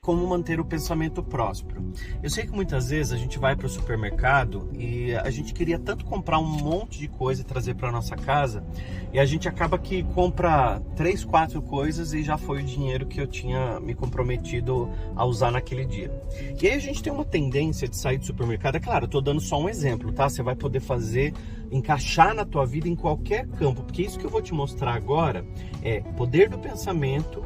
Como manter o pensamento próspero. Eu sei que muitas vezes a gente vai para o supermercado e a gente queria tanto comprar um monte de coisa e trazer para nossa casa, e a gente acaba que compra 3, 4 coisas e já foi o dinheiro que eu tinha me comprometido a usar naquele dia. E aí a gente tem uma tendência de sair do supermercado, é claro, eu tô dando só um exemplo, tá? Você vai poder fazer, encaixar na tua vida em qualquer campo, porque isso que eu vou te mostrar agora é poder do pensamento,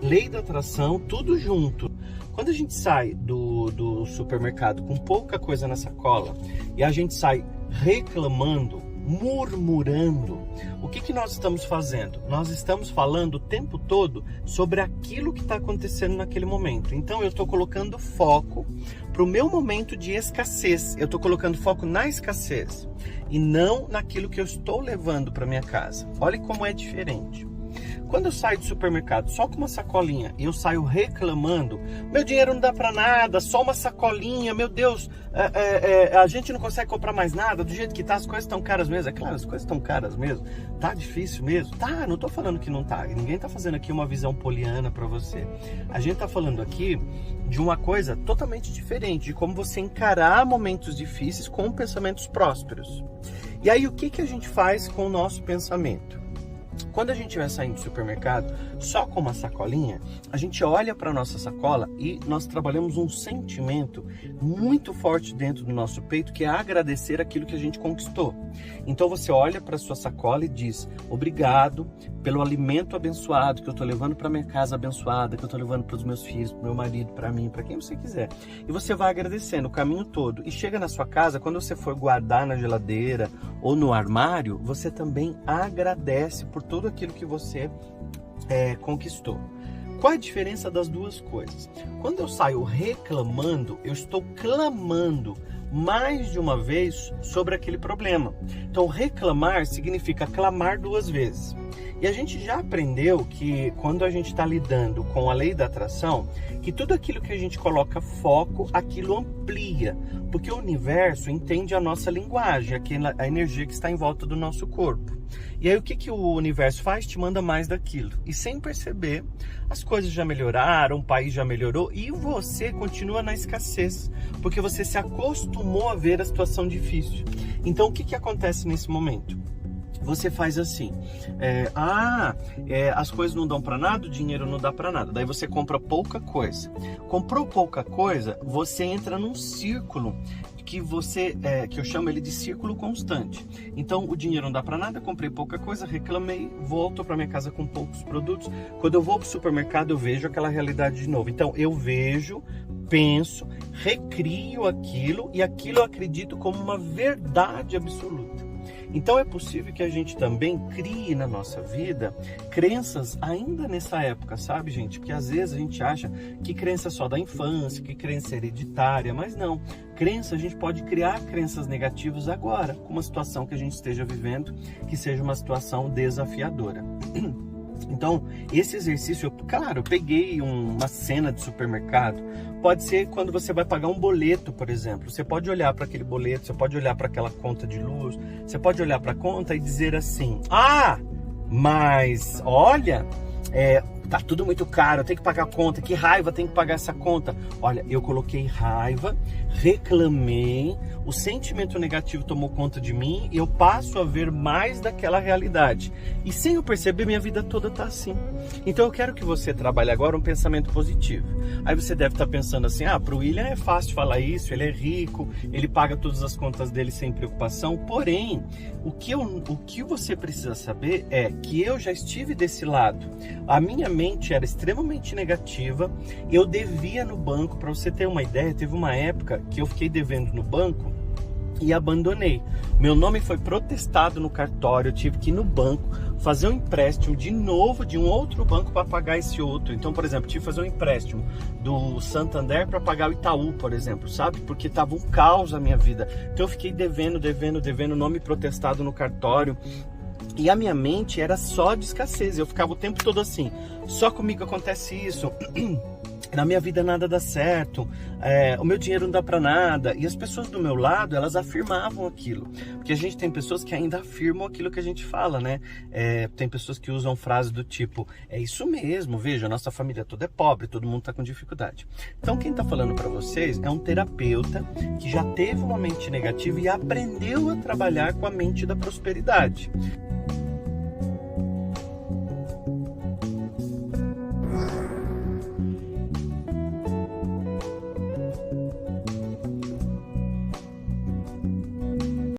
lei da atração, tudo junto. Quando a gente sai do supermercado com pouca coisa na sacola e a gente sai reclamando, murmurando, o que nós estamos fazendo? Nós estamos falando o tempo todo sobre aquilo que está acontecendo naquele momento. Então eu estou colocando foco para o meu momento de escassez. Eu estou colocando foco na escassez e não naquilo que eu estou levando para minha casa. Olha como é diferente. Quando eu saio do supermercado só com uma sacolinha e eu saio reclamando, meu dinheiro não dá pra nada, só uma sacolinha, meu Deus, a gente não consegue comprar mais nada, do jeito que tá, as coisas estão caras mesmo. É claro, as coisas estão caras mesmo, tá difícil mesmo, tá, não tô falando que não tá, ninguém tá fazendo aqui uma visão poliana pra você. A gente tá falando aqui de uma coisa totalmente diferente, de como você encarar momentos difíceis com pensamentos prósperos. E aí o que a gente faz com o nosso pensamento? Quando a gente vai saindo do supermercado só com uma sacolinha, a gente olha para a nossa sacola e nós trabalhamos um sentimento muito forte dentro do nosso peito, que é agradecer aquilo que a gente conquistou. Então você olha para a sua sacola e diz: obrigado pelo alimento abençoado que eu estou levando para minha casa abençoada, que eu estou levando para os meus filhos, para o meu marido, para mim, para quem você quiser. E você vai agradecendo o caminho todo. E chega na sua casa, quando você for guardar na geladeira ou no armário, você também agradece por tudo aquilo que você conquistou. Qual é a diferença das duas coisas? Quando eu saio reclamando, eu estou clamando mais de uma vez sobre aquele problema. Então, reclamar significa clamar 2 vezes. E a gente já aprendeu que quando a gente está lidando com a lei da atração, que tudo aquilo que a gente coloca foco, aquilo amplia. Porque o universo entende a nossa linguagem, a energia que está em volta do nosso corpo. E aí o que o universo faz? Te manda mais daquilo. E sem perceber, as coisas já melhoraram, o país já melhorou e você continua na escassez. Porque você se acostumou a ver a situação difícil. Então o que acontece nesse momento? Você faz assim, as coisas não dão para nada, o dinheiro não dá para nada. Daí você compra pouca coisa. Comprou pouca coisa, você entra num círculo que eu chamo ele de círculo constante. Então o dinheiro não dá para nada, comprei pouca coisa, reclamei, volto para minha casa com poucos produtos. Quando eu vou para o supermercado, eu vejo aquela realidade de novo. Então eu vejo, penso, recrio aquilo e aquilo eu acredito como uma verdade absoluta. Então é possível que a gente também crie na nossa vida crenças ainda nessa época, sabe, gente? Porque às vezes a gente acha que crença é só da infância, que crença é hereditária, mas não. Crença, a gente pode criar crenças negativas agora, com uma situação que a gente esteja vivendo, que seja uma situação desafiadora. Então, esse exercício, eu peguei uma cena de supermercado. Pode ser quando você vai pagar um boleto, por exemplo. Você pode olhar para aquele boleto, você pode olhar para aquela conta de luz, você pode olhar para a conta e dizer assim: mas olha, tá tudo muito caro, eu tenho que pagar a conta, que raiva, tenho que pagar essa conta. Olha, eu coloquei raiva, reclamei, o sentimento negativo tomou conta de mim e eu passo a ver mais daquela realidade. E sem eu perceber, minha vida toda tá assim. Então eu quero que você trabalhe agora um pensamento positivo. Aí você deve estar pensando assim: pro William é fácil falar isso, ele é rico, ele paga todas as contas dele sem preocupação. Porém, o que você precisa saber é que eu já estive desse lado. A minha mente era extremamente negativa, eu devia no banco. Para você ter uma ideia, teve uma época que eu fiquei devendo no banco e abandonei. Meu nome foi protestado no cartório, eu tive que ir no banco fazer um empréstimo de novo de um outro banco para pagar esse outro. Então, por exemplo, tive que fazer um empréstimo do Santander para pagar o Itaú, por exemplo, sabe? Porque estava um caos a minha vida. Então eu fiquei devendo, nome protestado no cartório. E a minha mente era só de escassez, eu ficava o tempo todo assim: só comigo acontece isso, na minha vida nada dá certo, o meu dinheiro não dá pra nada. E as pessoas do meu lado, elas afirmavam aquilo. Porque a gente tem pessoas que ainda afirmam aquilo que a gente fala, né? Tem pessoas que usam frases do tipo, é isso mesmo, veja, a nossa família toda é pobre, todo mundo tá com dificuldade. Então quem tá falando pra vocês é um terapeuta que já teve uma mente negativa e aprendeu a trabalhar com a mente da prosperidade.